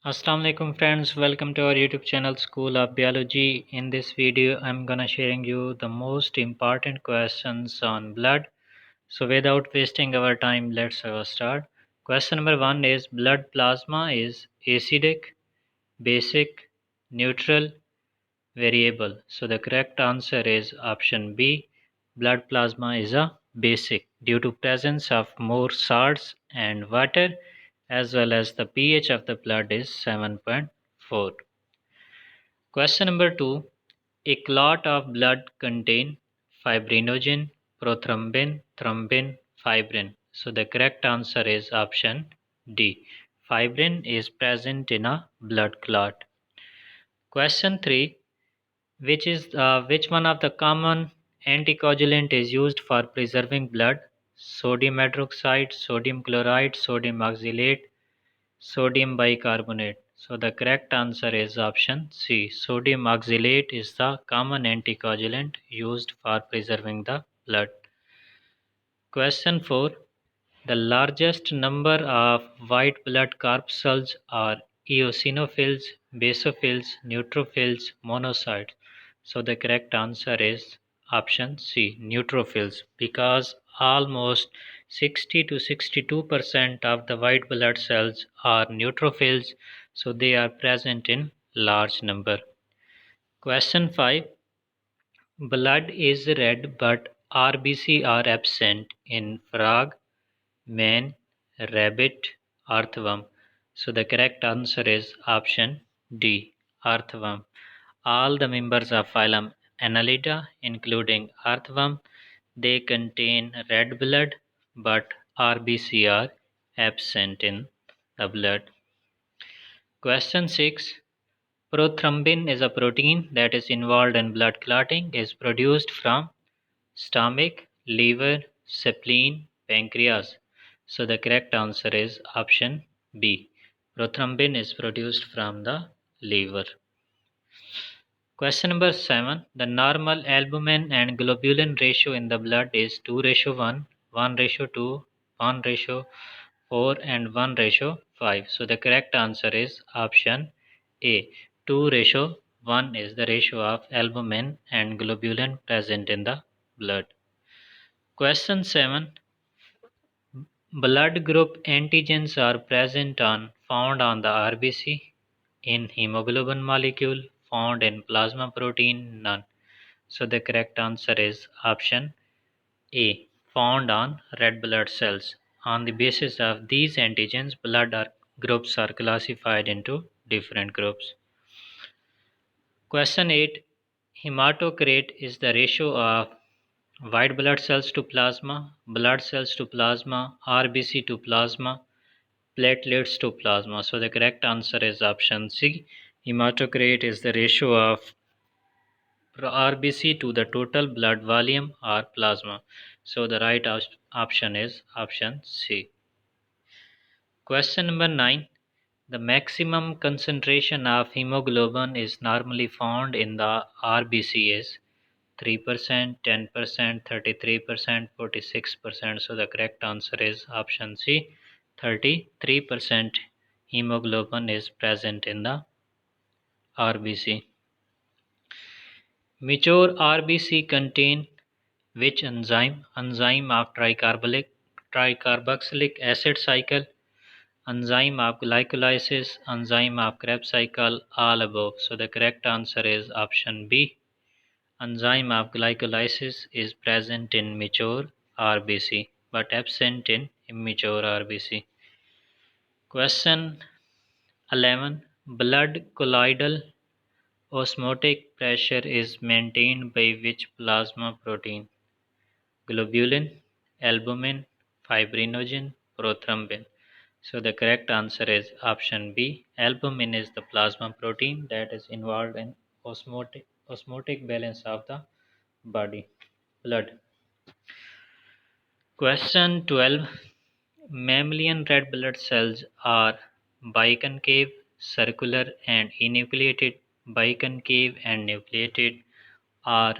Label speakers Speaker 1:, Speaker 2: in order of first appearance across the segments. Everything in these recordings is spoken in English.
Speaker 1: Assalamu alaikum friends, welcome to our YouTube channel School of Biology. In this video I'm gonna sharing you the most important questions on blood. So without wasting our time, let's start. Question number 1 is blood plasma is acidic, basic, neutral, variable. So the correct answer is option B. Blood plasma is a basic due to presence of more salts and water as well as the pH of the blood is 7.4. Question number 2. A clot of blood contain fibrinogen, prothrombin, thrombin, fibrin. So the correct answer is option D. Fibrin is present in a blood clot. Question 3. Which one of the common anticoagulant is used for preserving blood? Sodium hydroxide, sodium chloride, sodium oxalate, sodium bicarbonate. So the correct answer is option C. Sodium oxalate is the common anticoagulant used for preserving the blood. Question 4. The largest number of white blood corpuscles are eosinophils, basophils, neutrophils, monocytes. So the correct answer is option C, neutrophils, because almost 60 to 62% of the white blood cells are neutrophils, so they are present in large number. Question 5. Blood is red but RBC are absent in frog, man, rabbit, earthworm. So the correct answer is option D, earthworm. All the members of phylum Annelida, including earthworm, they contain red blood, but RBC are absent in the blood. Question 6. Prothrombin is a protein that is involved in blood clotting, is produced from stomach, liver, spleen, pancreas. So the correct answer is option B. Prothrombin is produced from the liver. Question number 7. The normal albumin and globulin ratio in the blood is 2:1, 1:2, 1:4 and 1:5. So the correct answer is option A. 2:1 is the ratio of albumin and globulin present in the blood. Question 7. Blood group antigens are found on the RBC, in hemoglobin molecule, found in plasma protein, none. So the correct answer is option A, found on red blood cells. On the basis of these antigens, groups are classified into different groups. Question 8. Hematocrit is the ratio of white blood cells to plasma, blood cells to plasma, RBC to plasma, platelets to plasma. So the correct answer is option C. Hematocrit is the ratio of RBC to the total blood volume or plasma. So the right option is option C. Question number 9. The maximum concentration of hemoglobin is normally found in the RBC is 3%, 10%, 33%, 46%. So the correct answer is option C. 33% hemoglobin is present in the RBC. Mature RBC contain which enzyme? Enzyme of tricarboxylic acid cycle, enzyme of glycolysis, enzyme of Krebs cycle, all above. So the correct answer is option B. Enzyme of glycolysis is present in mature RBC but absent in immature RBC. Question 11. Blood colloidal osmotic pressure is maintained by which plasma protein? Globulin, albumin, fibrinogen, prothrombin. So the correct answer is option B. Albumin is the plasma protein that is involved in osmotic balance of the body, blood. Question 12. Mammalian red blood cells are biconcave, circular and enucleated, biconcave and nucleated, or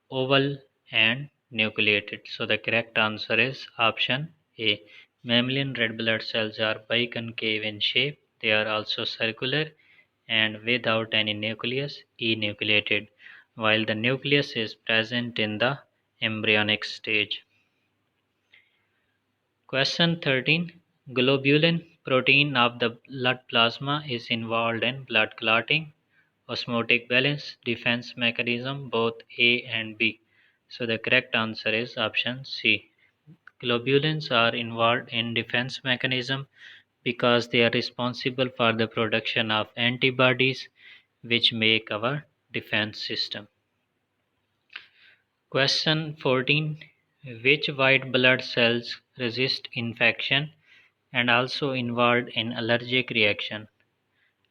Speaker 1: oval and nucleated. So the correct answer is option A. Mammalian red blood cells are biconcave in shape, They are also circular and without any nucleus, enucleated, while the nucleus is present in the embryonic stage. Question 13. Globulin protein of the blood plasma is involved in blood clotting, osmotic balance, defense mechanism, both A and B. So the correct answer is option C. Globulins are involved in defense mechanism because they are responsible for the production of antibodies which make our defense system. Question 14. Which white blood cells resist infection and also involved in allergic reaction?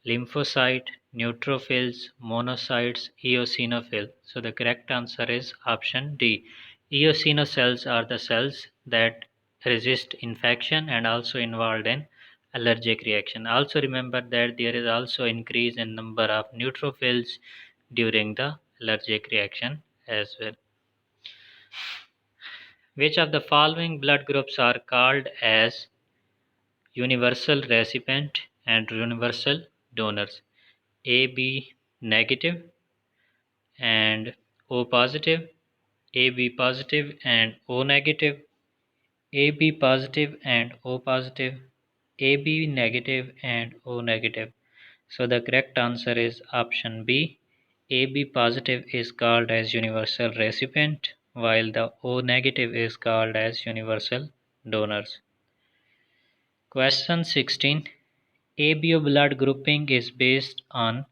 Speaker 1: Lymphocyte, neutrophils, monocytes, eosinophil. So the correct answer is option D. Eosinocells are the cells that resist infection and also involved in allergic reaction. Also remember that there is also increase in number of neutrophils during the allergic reaction as well. Which of the following blood groups are called as universal recipient and universal donors? AB negative and O positive, AB positive and O negative, AB positive and O positive, AB negative and O negative. So the correct answer is option B. AB positive is called as universal recipient while the O negative is called as universal donors. Question 16. ABO blood grouping is based on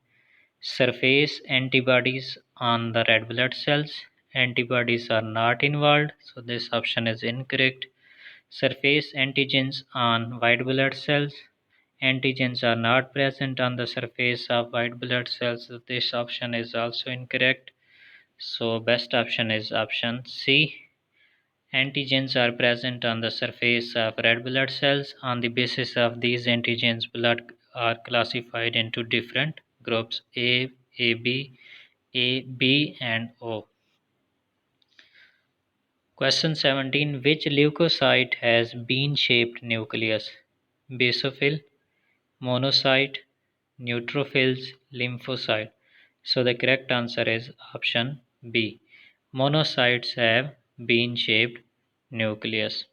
Speaker 1: surface antibodies on the red blood cells. Antibodies are not involved, so this option is incorrect. Surface antigens on white blood cells. Antigens are not present on the surface of white blood cells, so this option is also incorrect. So best option is option C. Antigens are present on the surface of red blood cells. On the basis of these antigens, blood are classified into different groups A, AB, A, B, and O. Question 17. Which leukocyte has bean-shaped nucleus? Basophil, monocyte, neutrophils, lymphocyte. So the correct answer is option B. Monocytes have bean-shaped nucleus.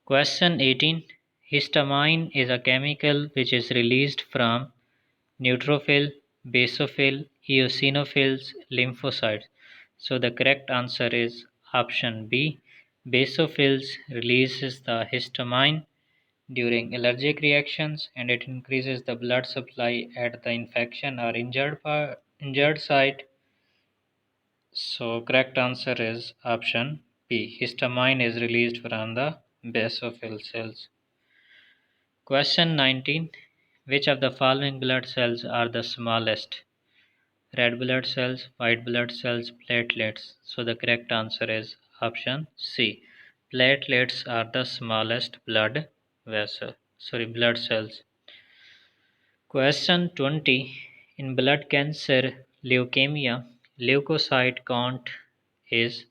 Speaker 1: Question 18. Histamine is a chemical which is released from neutrophil, basophil, eosinophils, lymphocytes. So the correct answer is option B. Basophils releases the histamine during allergic reactions and it increases the blood supply at the infection or injured site. So correct answer is option B. Histamine is released from the basophil cells. Question 19. Which of the following blood cells are the smallest? Red blood cells, white blood cells, platelets. So the correct answer is option C. Platelets are the smallest blood cells. Question 20. In blood cancer leukemia, leukocyte count is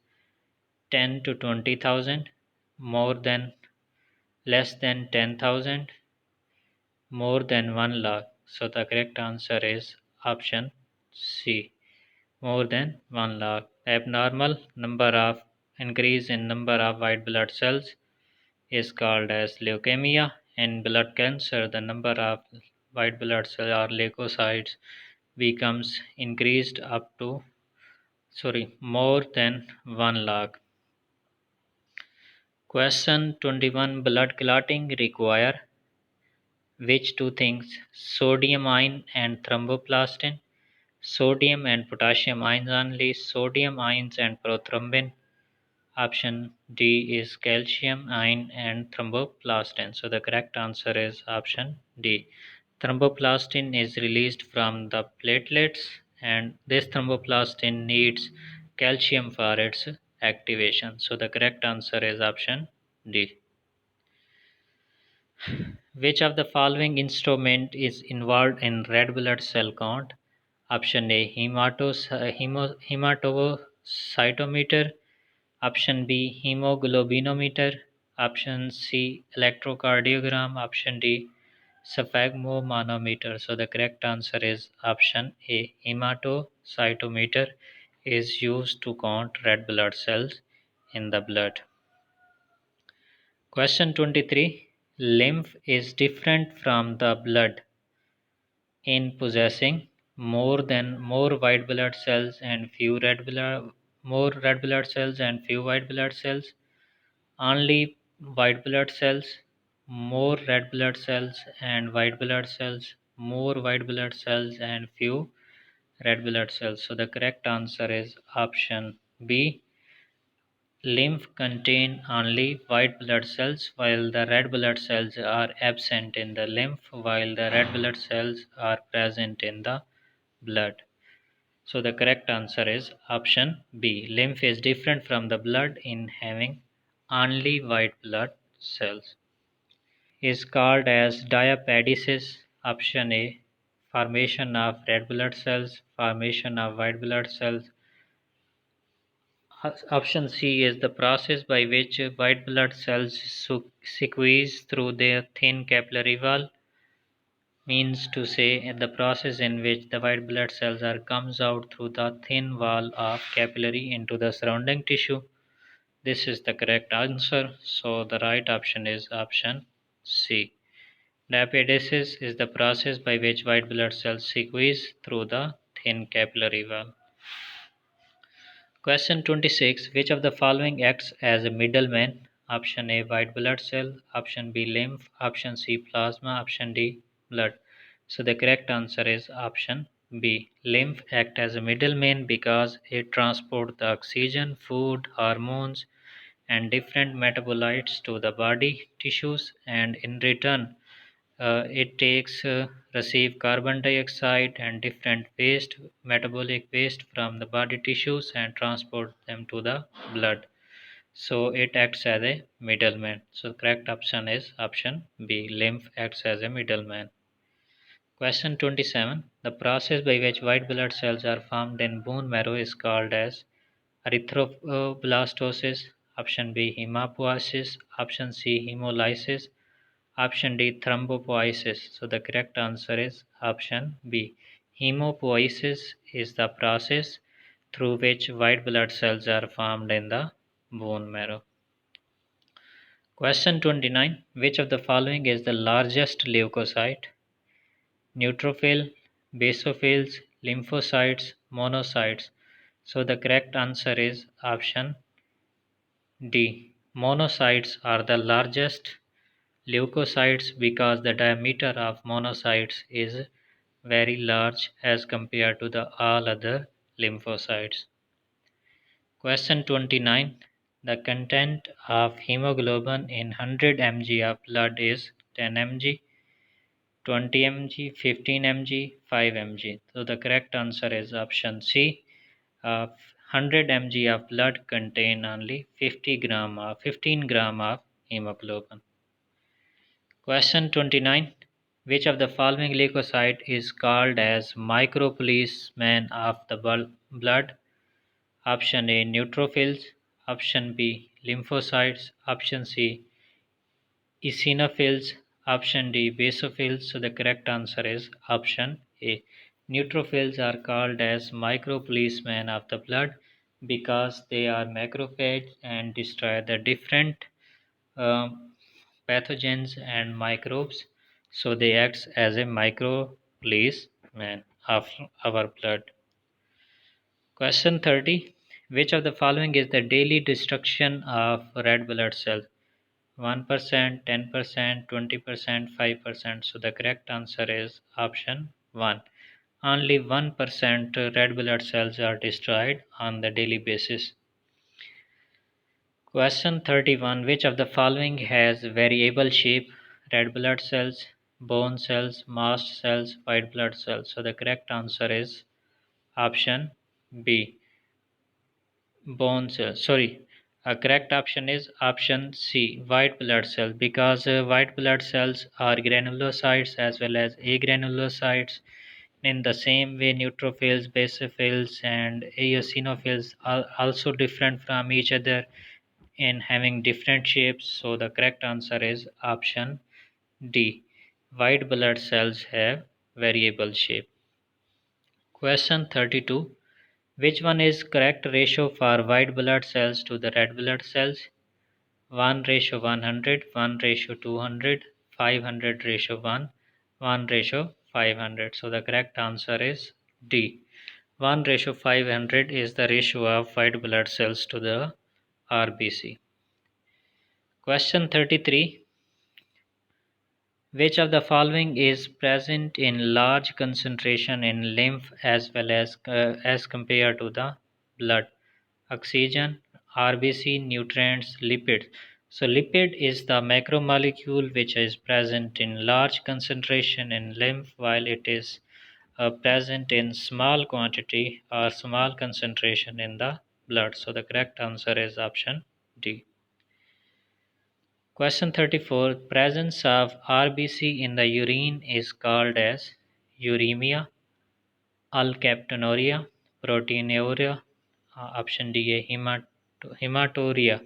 Speaker 1: 10 to 20,000, more than, less than 10,000, more than 1 lakh. So the correct answer is option C. More than 1 lakh. Abnormal number of increase in number of white blood cells is called as leukemia. In blood cancer, the number of white blood cells or leukocytes becomes increased up to more than 1 lakh. Question 21. Blood clotting require which two things? Sodium ion and thromboplastin, sodium and potassium ions only, sodium ions and prothrombin. Option D is calcium ion and thromboplastin. So the correct answer is option D. Thromboplastin is released from the platelets and this thromboplastin needs calcium for its activation. So the correct answer is option D. Which of the following instrument is involved in red blood cell count? Option A hematocytometer, option B hemoglobinometer, option C electrocardiogram, option D sphygmomanometer. So the correct answer is option A. Hematocytometer is used to count red blood cells in the blood. Question 23. Lymph is different from the blood in possessing more white blood cells and few red blood more red blood cells and few white blood cells, only white blood cells, more red blood cells and white blood cells, more white blood cells and few red blood cells. So the correct answer is option B. Lymph contain only white blood cells while the red blood cells are absent in the lymph while the red blood cells are present in the blood. So the correct answer is option B. Lymph is different from the blood in having only white blood cells. Is called as diapedesis. Option A. Formation of red blood cells, formation of white blood cells. Option C is the process by which white blood cells squeeze through their thin capillary wall, means to say the process in which the white blood cells are comes out through the thin wall of capillary into the surrounding tissue. This is the correct answer. So the right option is option C. Diapedesis is the process by which white blood cells squeeze through the thin capillary wall. Question 26. Which of the following acts as a middleman? Option A white blood cell, option B lymph, option C plasma, option D blood. So the correct answer is option B. Lymph act as a middleman because it transports the oxygen, food, hormones and different metabolites to the body tissues, and in return it takes receive carbon dioxide and different waste metabolic waste from the body tissues and transport them to the blood. So it acts as a middleman. So correct option is option B. Lymph acts as a middleman. Question 27. The process by which white blood cells are formed in bone marrow is called as erythroblastosis. Option B hematopoiesis. Option C hemolysis. Option D thrombopoiesis. So the correct answer is option B. Hemopoiesis is the process through which white blood cells are formed in the bone marrow. Question 29. Which of the following is the largest leukocyte? Neutrophil, basophils, lymphocytes, monocytes. So the correct answer is option D. Monocytes are the largest leukocytes because the diameter of monocytes is very large as compared to the all other lymphocytes. Question 29. The content of hemoglobin in 100 mg of blood is 10 mg, 20 mg, 15 mg, 5 mg. So the correct answer is option C. 100 mg of blood contain only 15 gram of hemoglobin. Question 29. Which of the following leukocyte is called as micropoliceman of the blood? Option A neutrophils, option B lymphocytes, option C eosinophils, option D basophils. So the correct answer is option A. Neutrophils are called as micropolicemen of the blood because they are macrophages and destroy the different um, pathogens and microbes. So they act as a micropoliceman of our blood. Question 30. Which of the following is the daily destruction of red blood cells? 1%, 10%, 20%, 5%. So the correct answer is option 1. Only 1% red blood cells are destroyed on the daily basis. Question 31. Which of the following has variable shape? Red blood cells, bone cells, mast cells, white blood cells. So the correct answer is option B. Bone cells. Sorry. A correct option is option C. White blood cells, because white blood cells are granulocytes as well as agranulocytes. In the same way, neutrophils, basophils, and eosinophils are also different from each other in having different shapes. So the correct answer is option D. White blood cells have variable shape. Question 32. Which one is correct ratio for white blood cells to the red blood cells? 1 ratio 100, 1 ratio 200, 500 ratio 1, 1 ratio 500. So the correct answer is D. 1 ratio 500 is the ratio of white blood cells to the RBC. Question 33. Which of the following is present in large concentration in lymph as compared to the blood? Oxygen, RBC, nutrients, lipids. So lipid is the macromolecule which is present in large concentration in lymph while it is present in small quantity or small concentration in the blood. So the correct answer is option D. Question 34. Presence of RBC in the urine is called as uremia, alkaptonuria, proteinuria, option D, hematuria.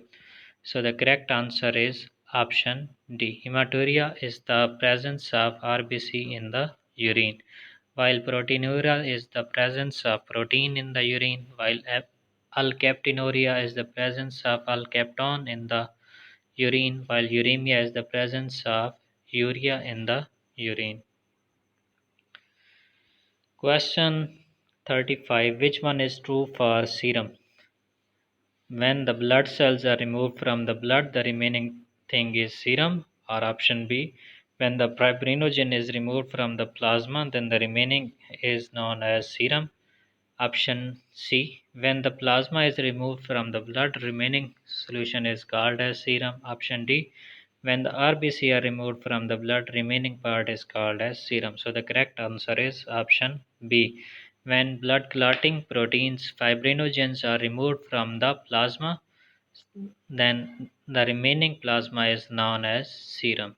Speaker 1: So the correct answer is option D. Hematuria is the presence of RBC in the urine, while proteinuria is the presence of protein in the urine, while alkaptonuria is the presence of alkapton in the urine, while uremia is the presence of urea in the urine. Question 35. Which one is true for serum? When the blood cells are removed from the blood, the remaining thing is serum, or option B. When the fibrinogen is removed from the plasma, then the remaining is known as serum. Option C. When the plasma is removed from the blood, remaining solution is called as serum. Option D. When the RBC are removed from the blood, remaining part is called as serum. So the correct answer is option B. When blood clotting proteins, fibrinogens are removed from the plasma, then the remaining plasma is known as serum.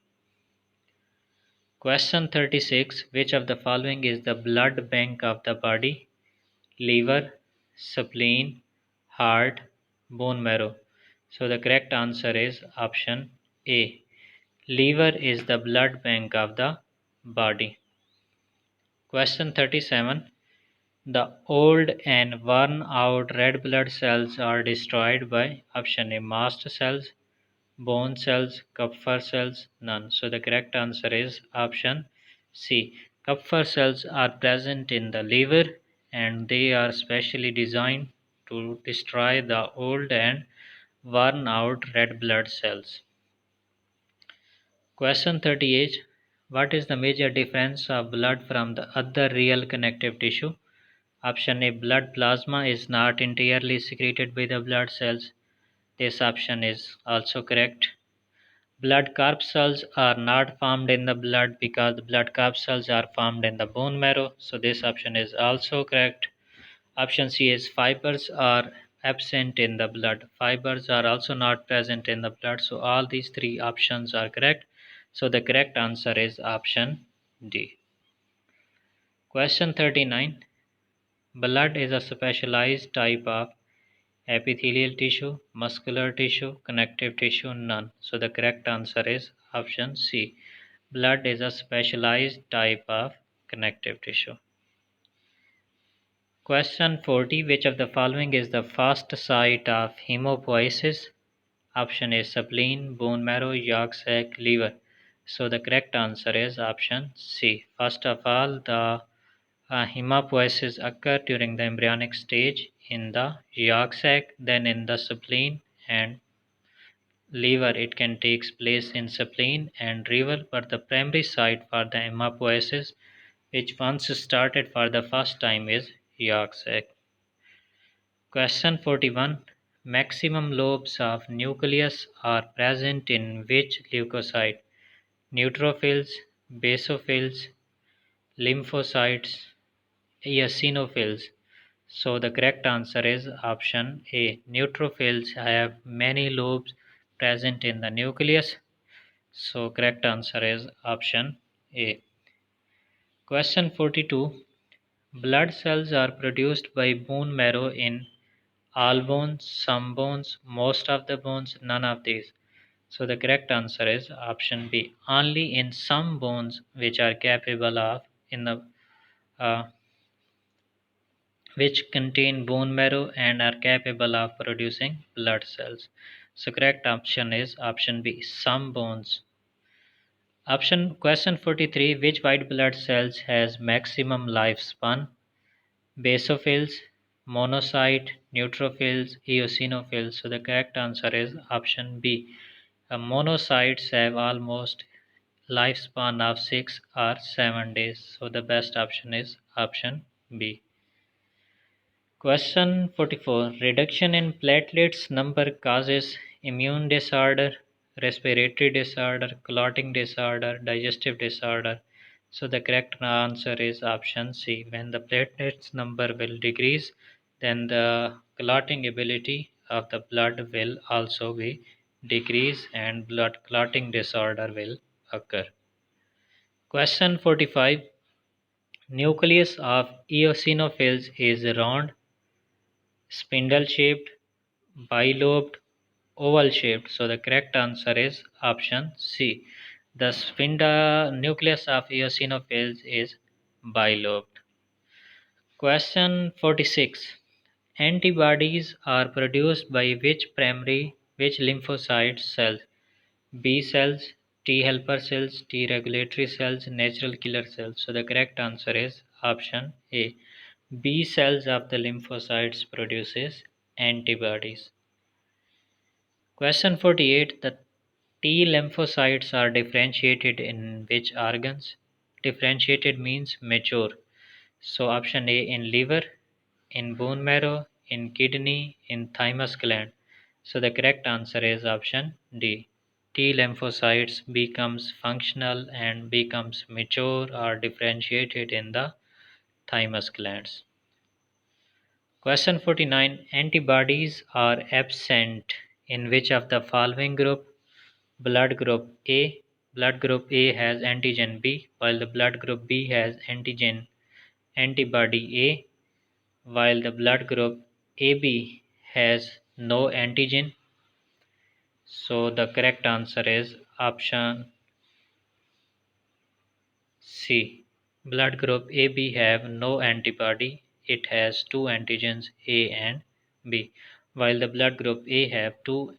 Speaker 1: Question 36. Which of the following is the blood bank of the body? Liver, spleen, heart, bone marrow. So the correct answer is option A. Liver is the blood bank of the body. Question 37. The old and worn out red blood cells are destroyed by option A. Mast cells, bone cells, Kupffer cells, none. So the correct answer is option C. Kupffer cells are present in the liver and they are specially designed to destroy the old and worn out red blood cells. Question 38. What is the major difference of blood from the other real connective tissue? Option A. Blood plasma is not entirely secreted by the blood cells. This option is also correct. Blood corpuscles are not formed in the blood because the blood corpuscles are formed in the bone marrow. So this option is also correct. Option C is fibers are absent in the blood. Fibers are also not present in the blood. So all these three options are correct. So the correct answer is option D. Question 39. Blood is a specialized type of epithelial tissue, muscular tissue, connective tissue, none. So the correct answer is option C. Blood is a specialized type of connective tissue. Question 40. Which of the following is the first site of hemopoiesis? Option A. Spleen, bone marrow, yolk sac, liver. So the correct answer is option C. First of all, the hematopoiesis occur during the embryonic stage in the yolk sac, then in the spleen and liver. It can take place in spleen and liver, but the primary site for the hematopoiesis, which once started for the first time, is yolk sac. Question 41. Maximum lobes of nucleus are present in which leukocyte? Neutrophils, basophils, lymphocytes, eosinophils. So the correct answer is option A. Neutrophils have many lobes present in the nucleus. So correct answer is option A. Question 42. Blood cells are produced by bone marrow in all bones, some bones, most of the bones, none of these. So the correct answer is option B. Only in some bones which are capable of in the uh, which contain bone marrow and are capable of producing blood cells. So correct option is option B. Some bones. Option question 43. Which white blood cells has maximum lifespan? Basophils, monocyte, neutrophils, eosinophils. So the correct answer is option B. Monocytes have almost lifespan of 6 or 7 days. So the best option is option B. Question 44. Reduction in platelets number causes immune disorder, respiratory disorder, clotting disorder, digestive disorder. So the correct answer is option C. When the platelets number will decrease, then the clotting ability of the blood will also be decrease and blood clotting disorder will occur. Question 45. Nucleus of eosinophils is round, spindle shaped, bilobed, oval shaped. So the correct answer is option C. The spindle nucleus of eosinophils is bilobed. Question 46. Antibodies are produced by which lymphocyte cells? B cells, T helper cells, T regulatory cells, natural killer cells. So the correct answer is option A. B cells of the lymphocytes produces antibodies. Question 48. The T lymphocytes are differentiated in which organs? Differentiated means mature. So option A in liver, in bone marrow, in kidney, in thymus gland. So the correct answer is option D. T lymphocytes becomes functional and becomes mature or differentiated in the thymus glands. Question 49. Antibodies are absent in which of the following group? Blood group A. Blood group A has antigen B, while the blood group B has antigen antibody A, while the blood group AB has no antigen. So the correct answer is option C. Blood group AB have no antibody. It has two antigens A and B, while the blood group A have two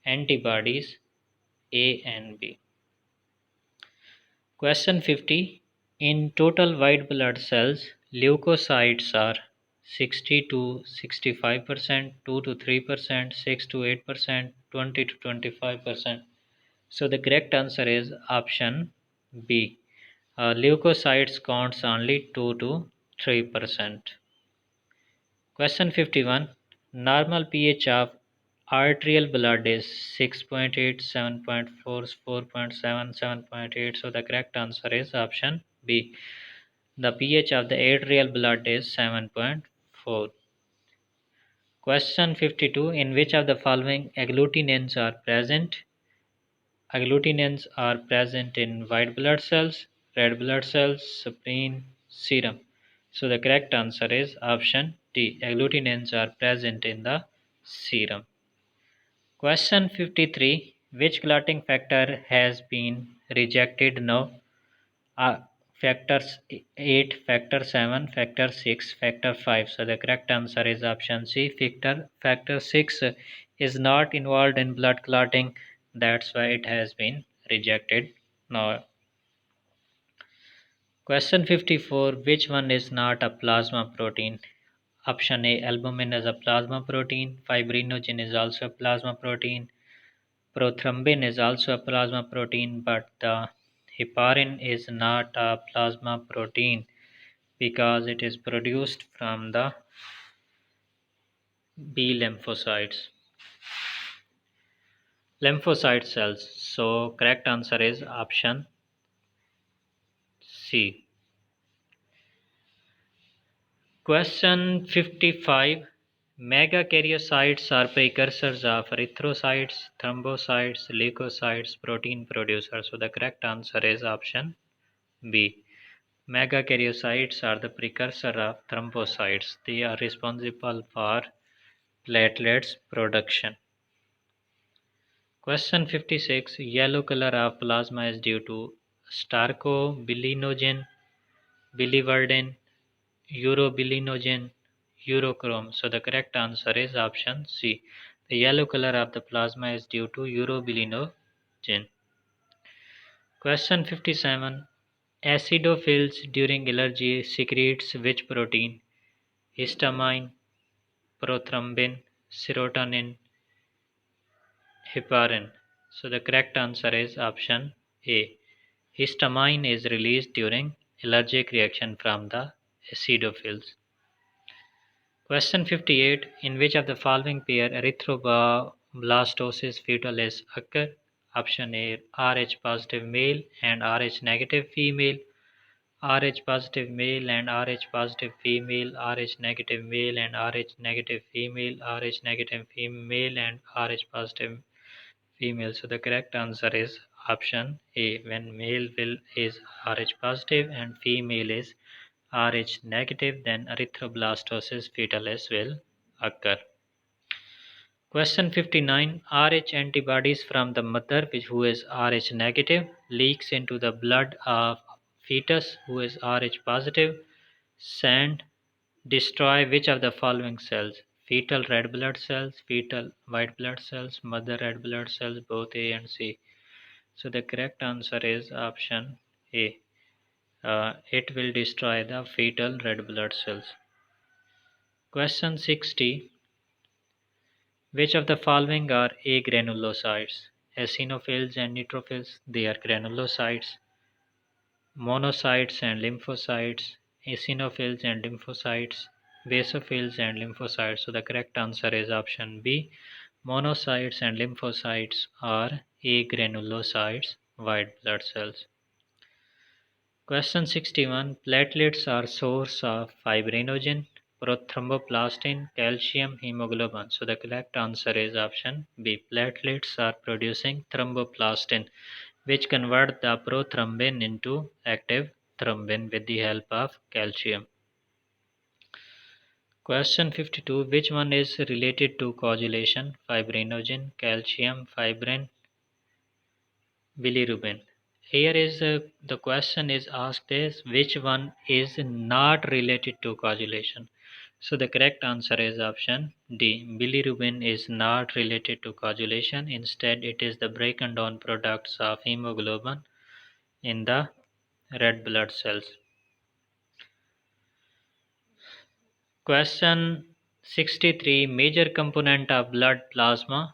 Speaker 1: antibodies A and B. Question 50. In total white blood cells, leukocytes are 60 to 65%, 2 to 3%, 6 to 8%, 20 to 25%. So the correct answer is option B. Leukocytes counts only 2 to 3%. Question 51. Normal pH of arterial blood is 6.8, 7.4, 4.7, 7.8. So the correct answer is option B. The pH of the arterial blood is 7.4. Question 52. In which of the following agglutinins are present? Agglutinins are present in white blood cells, red blood cells, spleen, serum. So the correct answer is option D. Agglutinins are present in the serum. Question 53. Which clotting factor has been rejected now? Factors 8, factor 7, factor 6, factor 5. So the correct answer is option C. Factor 6 is not involved in blood clotting. That's why it has been rejected now. Question 54. Which one is not a plasma protein? Option A. Albumin is a plasma protein. Fibrinogen is also a plasma protein. Prothrombin is also a plasma protein, but the heparin is not a plasma protein because it is produced from the B lymphocyte cells. So correct answer is option C. Question 55. Megakaryocytes are precursors of erythrocytes, thrombocytes, leukocytes, protein producers. So the correct answer is option B. Megakaryocytes are the precursor of thrombocytes. They are responsible for platelets production. Question 56. Yellow color of plasma is due to starcobilinogen, biliverdin, urobilinogen, urochrome. So the correct answer is option C. The yellow color of the plasma is due to urobilinogen. Question 57. Acidophils during allergy secretes which protein? Histamine, prothrombin, serotonin, heparin. So the correct answer is option A. Histamine is released during allergic reaction from the acidophils. Question 58. In which of the following pair erythroblastosis fetalis occur? Option A, Rh positive male and Rh negative female, Rh positive male and Rh positive female, Rh negative male and Rh negative female, Rh negative female and Rh positive female. So the correct answer is option A. When male will is Rh positive and female is Rh negative, then erythroblastosis fetalis will occur. Question 59. Rh antibodies from the mother who is Rh negative leaks into the blood of fetus who is Rh positive. Sand destroy which of the following cells? Fetal red blood cells, fetal white blood cells, mother red blood cells, both A and C. So the correct answer is option A. It will destroy the fetal red blood cells. Question 60. Which of the following are agranulocytes? Eosinophils and neutrophils, they are granulocytes. Monocytes and lymphocytes, eosinophils and lymphocytes, basophils and lymphocytes. So the correct answer is option B. Monocytes and lymphocytes are agranulocytes, white blood cells. Question 61. Platelets are source of fibrinogen, prothromboplastin, calcium, hemoglobin. So the correct answer is option B. Platelets are producing thromboplastin, which convert the prothrombin into active thrombin with the help of calcium. Question 52. Which one is related to coagulation? Fibrinogen, calcium, fibrin, bilirubin. Here is the question is asked is which one is not related to coagulation. So the correct answer is option D. Bilirubin is not related to coagulation. Instead, it is the broken down products of hemoglobin in the red blood cells. Question 63. Major component of blood plasma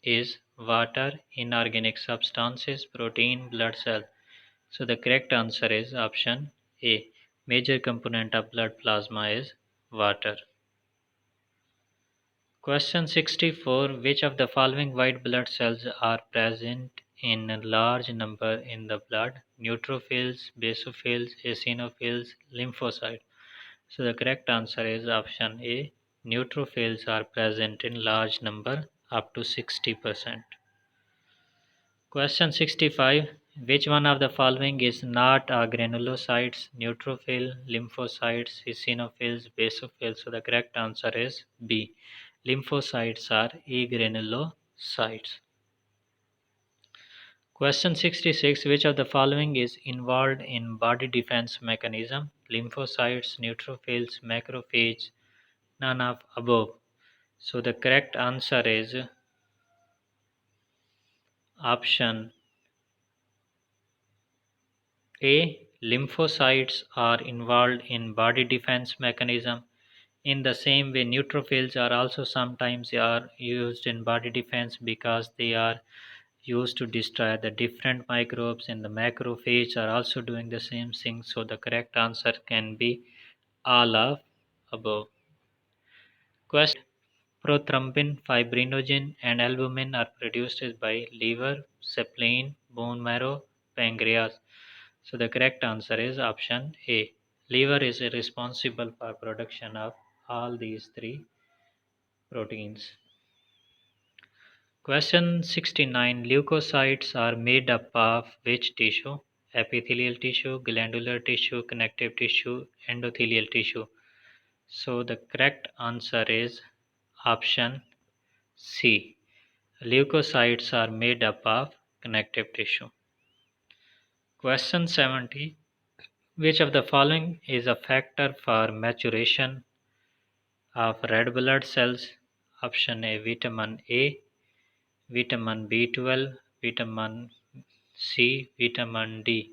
Speaker 1: is water, inorganic substances, protein, blood cell. So the correct answer is option A. Major component of blood plasma is water. Question 64. Which of the following white blood cells are present in a large number in the blood? Neutrophils, basophils, eosinophils, lymphocytes. So the correct answer is option A. Neutrophils are present in large number up to 60%. Question 65. Which one of the following is not a granulocytes? Neutrophil, lymphocytes, eosinophils, basophils. So the correct answer is B. Lymphocytes are agranulocytes. Question 66. Which of the following is involved in body defense mechanism? Lymphocytes, neutrophils, macrophages, none of above. So the correct answer is option A. Lymphocytes are involved in body defense mechanism. In the same way, neutrophils are also sometimes are used in body defense because they are used to destroy the different microbes, and the macrophages are also doing the same thing. So the correct answer can be all of above. Question: prothrombin, fibrinogen, and albumin are produced by liver, spleen, bone marrow, pancreas. So the correct answer is option A. Liver is responsible for production of all these three proteins. Question 69. Leukocytes are made up of which tissue? Epithelial tissue, glandular tissue, connective tissue, endothelial tissue. So the correct answer is option C. Leukocytes are made up of connective tissue. Question 70. Which of the following is a factor for maturation of red blood cells? Option A, vitamin A, vitamin B12, vitamin C, vitamin D.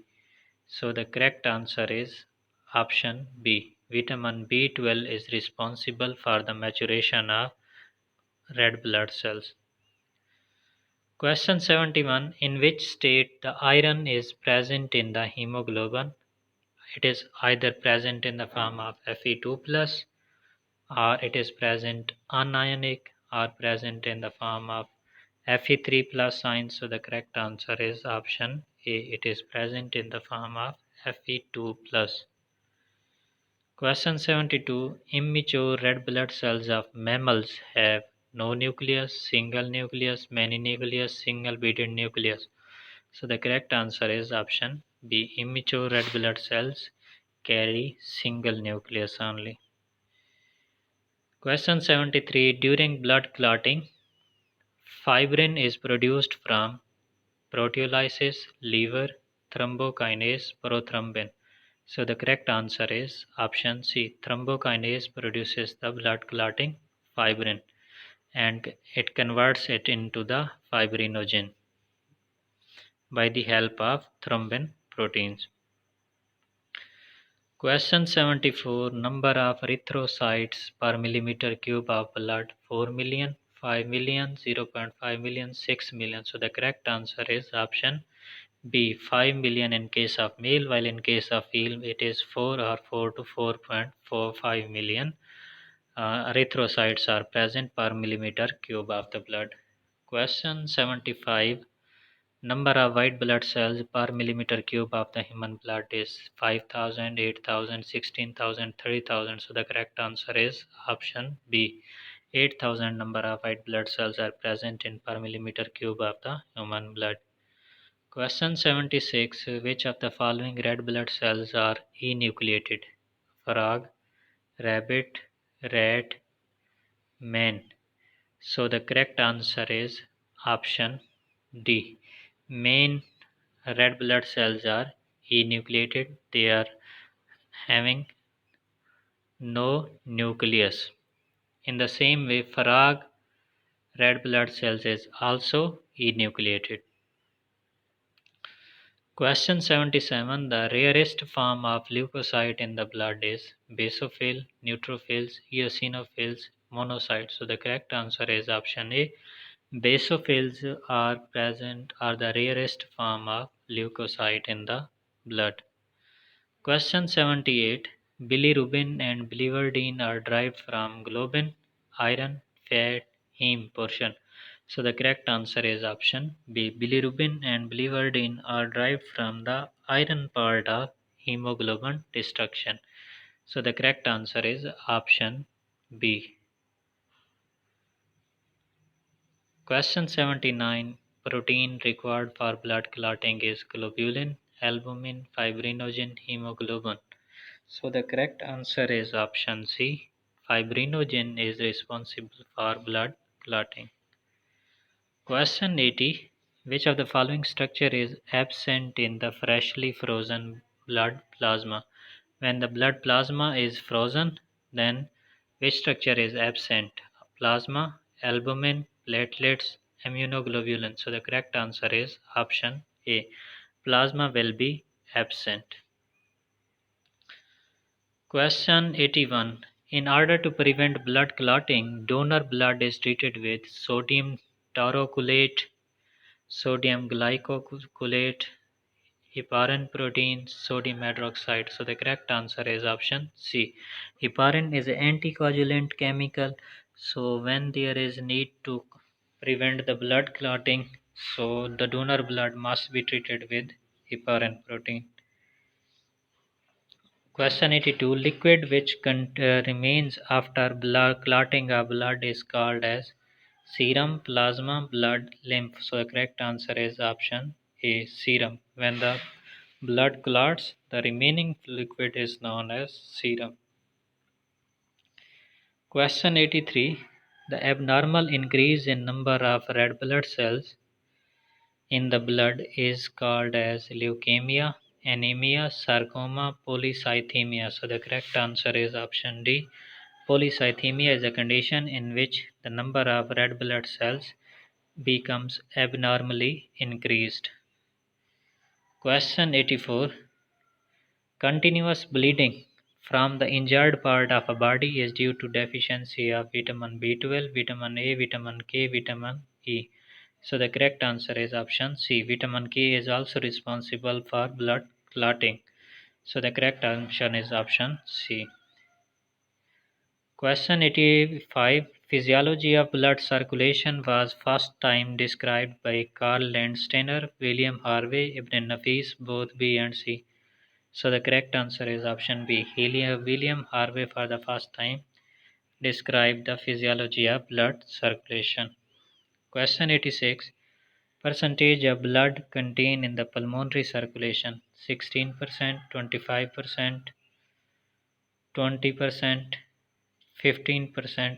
Speaker 1: So the correct answer is option B. Vitamin B12 is responsible for the maturation of red blood cells. Question 71. In which state the iron is present in the hemoglobin? It is either present in the form of Fe2 plus, or it is present anionic, or present in the form of Fe3 plus sign. So the correct answer is option A. It is present in the form of Fe2 plus. Question 72. Immature red blood cells of mammals have no nucleus, single nucleus, many nucleus, single beaded nucleus. So the correct answer is option B. Immature red blood cells carry single nucleus only. Question 73. During blood clotting, fibrin is produced from proteolysis, liver, thrombokinase, prothrombin. So the correct answer is option C. Thrombokinase produces the blood clotting fibrin and it converts it into the fibrinogen by the help of thrombin proteins. Question 74. Number of erythrocytes per millimeter cube of blood: 4 million, 5 million, 0.5 million, 6 million. So the correct answer is option B. 5 million in case of male, while in case of female it is 4 or 4 to 4.45 million erythrocytes are present per millimeter cube of the blood. Question 75. Number of white blood cells per millimeter cube of the human blood is 5,000, 8,000, 16,000, 30,000. So the correct answer is option B. 8,000 number of white blood cells are present in per millimeter cube of the human blood. Question 76. Which of the following red blood cells are enucleated? Frog, rabbit, rat, man. So the correct answer is option D. Main red blood cells are enucleated. They are having no nucleus. In the same way, frog red blood cells is also enucleated. Question 77. The rarest form of leukocyte in the blood is basophil, neutrophils, eosinophils, monocytes. So the correct answer is option A. Basophils are the rarest form of leukocyte in the blood. Question 78. Bilirubin and biliverdin are derived from globin, iron, fat, heme portion. So the correct answer is option B. Bilirubin and biliverdin are derived from the iron part of hemoglobin destruction. So the correct answer is option B. Question 79. Protein required for blood clotting is globulin, albumin, fibrinogen, hemoglobin. So the correct answer is option C. Fibrinogen is responsible for blood clotting. Question 80. Which of the following structure is absent in the freshly frozen blood plasma? When the blood plasma is frozen, then which structure is absent? Plasma, albumin, platelets, immunoglobulin. So the correct answer is option A. Plasma will be absent. Question 81. In order to prevent blood clotting, donor blood is treated with sodium taurocholate, sodium glycocholate, heparin protein, sodium hydroxide. So the correct answer is option C. Heparin is an anticoagulant chemical. So when there is need to prevent the blood clotting, so the donor blood must be treated with heparin protein. Question 82. Liquid which remains after blood clotting of blood is called as serum, plasma, blood, lymph. So the correct answer is option A. Serum. When the blood clots, the remaining liquid is known as serum. Question 83. The abnormal increase in number of red blood cells in the blood is called as leukemia, anemia, sarcoma, polycythemia. So the correct answer is option D. Polycythemia is a condition in which the number of red blood cells becomes abnormally increased. Question 84. Continuous bleeding from the injured part of a body is due to deficiency of vitamin B12, vitamin A, vitamin K, vitamin E. So the correct answer is option C. Vitamin K is also responsible for blood clotting. So the correct option is option C. Question 85. Physiology of blood circulation was first time described by Carl Landsteiner, William Harvey, Ibn Nafis, both B and C. So the correct answer is option B. William Harvey for the first time described the physiology of blood circulation. Question 86. Percentage of blood contained in the pulmonary circulation: 16%, 25%, 20%, 15%.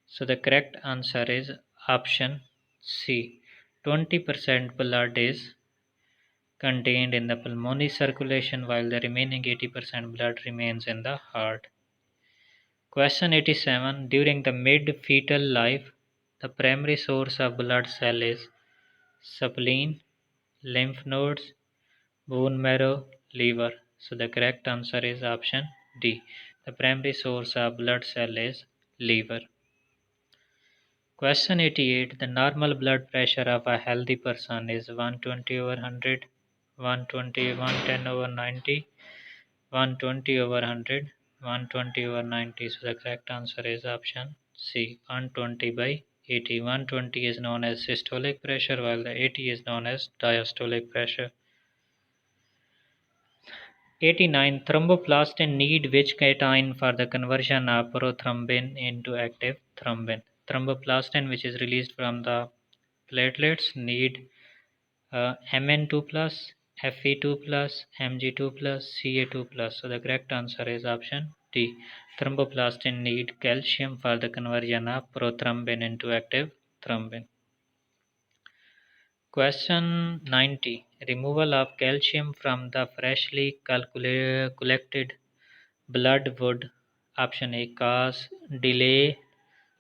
Speaker 1: So the correct answer is option C. 20% blood is contained in the pulmonary circulation while the remaining 80% blood remains in the heart. Question 87. During the mid-fetal life, the primary source of blood cell is spleen, lymph nodes, bone marrow, liver. So the correct answer is option D. The primary source of blood cell is liver. Question 88. The normal blood pressure of a healthy person is 120 over 100, 120, 110 over 90, 120 over 100, 120 over 90. So the correct answer is option C. 120 by 80. 120 is known as systolic pressure while the 80 is known as diastolic pressure. 89. Thromboplastin need which cation for the conversion of prothrombin into active thrombin? Thromboplastin, which is released from the platelets, need Mn2 plus, Fe2 plus, Mg2 plus, Ca2 plus. So the correct answer is option D. Thromboplastin need calcium for the conversion of prothrombin into active thrombin. Question 90. Removal of calcium from the freshly collected blood would option A cause delay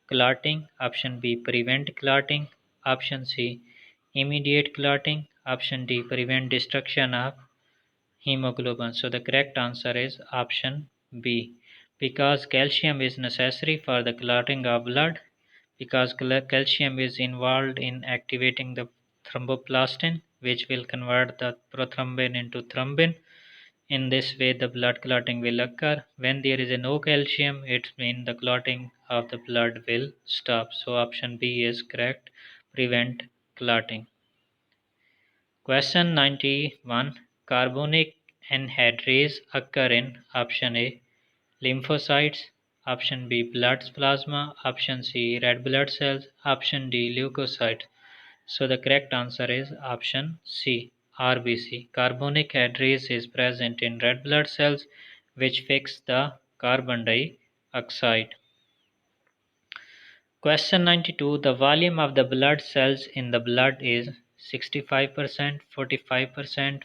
Speaker 1: clotting, option B prevent clotting, option C immediate clotting, option D prevent destruction of hemoglobin. So the correct answer is option B. Because calcium is necessary for the clotting of blood, because calcium is involved in activating the thromboplastin, which will convert the prothrombin into thrombin. In this way, the blood clotting will occur. When there is no calcium, it means the clotting of the blood will stop. So option B is correct. Prevent clotting. Question 91. Carbonic anhydrase occur in option A lymphocytes, option B blood plasma, option C red blood cells, option D leukocytes. So the correct answer is option C RBC. Carbonic anhydrase is present in red blood cells which fix the carbon dioxide. Question 92. The volume of the blood cells in the blood is 65%, 45%,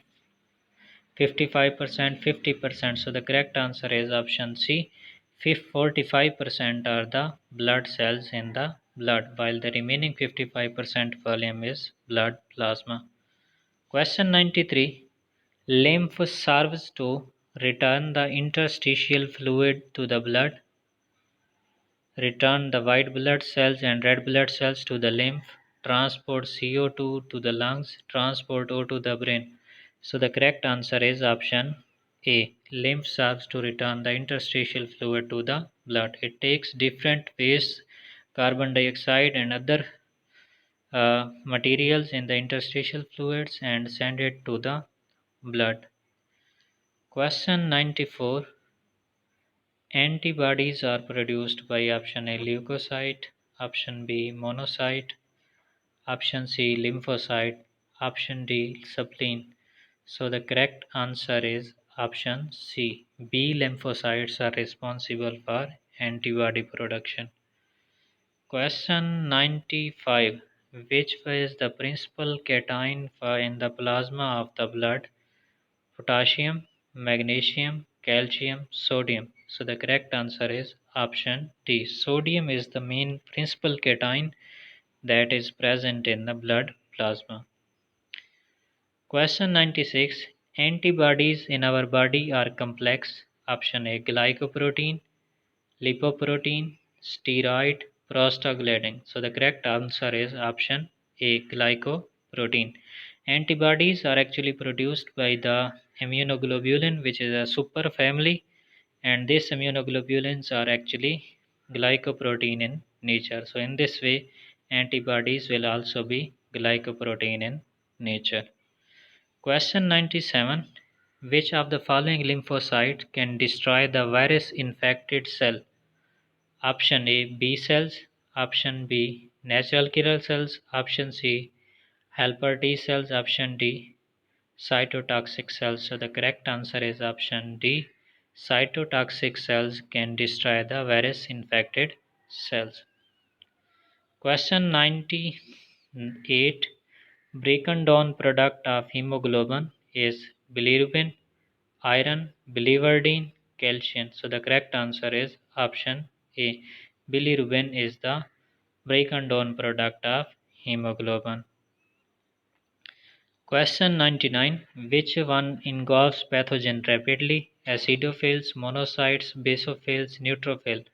Speaker 1: 55%, 50%. So the correct answer is option C. 45% are the blood cells in the blood, while the remaining 55% volume is blood plasma. Question 93. Lymph serves to return the interstitial fluid to the blood, return the white blood cells and red blood cells to the lymph, transport CO2 to the lungs, transport O to the brain. So the correct answer is option A. Lymph serves to return the interstitial fluid to the blood. It takes different waste, carbon dioxide and other materials in the interstitial fluids and send it to the blood. Question 94. Antibodies are produced by option A leukocyte, option B monocyte, option C lymphocyte, option D spleen. So the correct answer is option C. B lymphocytes are responsible for antibody production. Question 95. Which is the principal cation in the plasma of the blood? Potassium, magnesium, calcium, sodium. So the correct answer is option D. Sodium is the main principal cation that is present in the blood plasma. Question 96. Antibodies in our body are complex. Option A glycoprotein, lipoprotein, steroid, prostaglandin. So the correct answer is option A glycoprotein. Antibodies are actually produced by the immunoglobulin, which is a superfamily, and these immunoglobulins are actually glycoprotein in nature. So in this way, antibodies will also be glycoprotein in nature. Question 97. Which of the following lymphocyte can destroy the virus-infected cell? Option A B cells, option B natural killer cells, option C helper T cells, option D cytotoxic cells. So the correct answer is option D. Cytotoxic cells can destroy the virus infected cells. Question 98. Broken down product of hemoglobin is bilirubin, iron, biliverdin, calcium. So the correct answer is option A. Bilirubin is the broken down product of hemoglobin. Question 99. Which one engulfs pathogen rapidly? Acidophils, monocytes, basophils, neutrophils.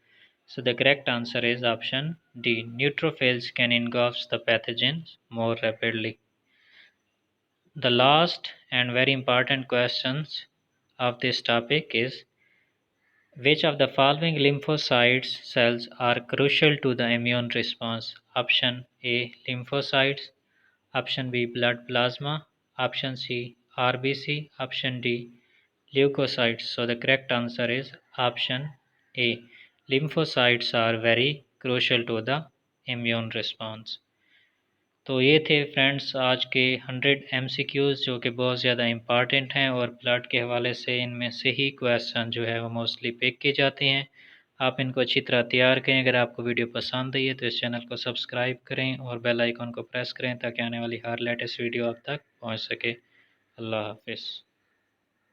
Speaker 1: So the correct answer is option D. Neutrophils can engulf the pathogens more rapidly. The last and very important questions of this topic is which of the following lymphocytes cells are crucial to the immune response? Option A lymphocytes, option B blood plasma, option C RBC, option D leukocytes. So the correct answer is option A. Lymphocytes are very crucial to the immune response. तो ये थे friends आज के 100 MCQs जो कि बहुत ज़्यादा important हैं और ब्लड के हवाले से इनमें से ही क्वेश्चन जो है वो मोस्टली पिक किए जाते हैं। आप इनको अच्छी तरह तैयार करें। अगर आपको वीडियो पसंद आई है तो इस चैनल को सब्सक्राइब करें और बेल आइकन को प्रेस करें ताकि आने वाली हर लेटेस्ट वीडियो आप तक पहुंच सके। अल्लाह हाफिज़।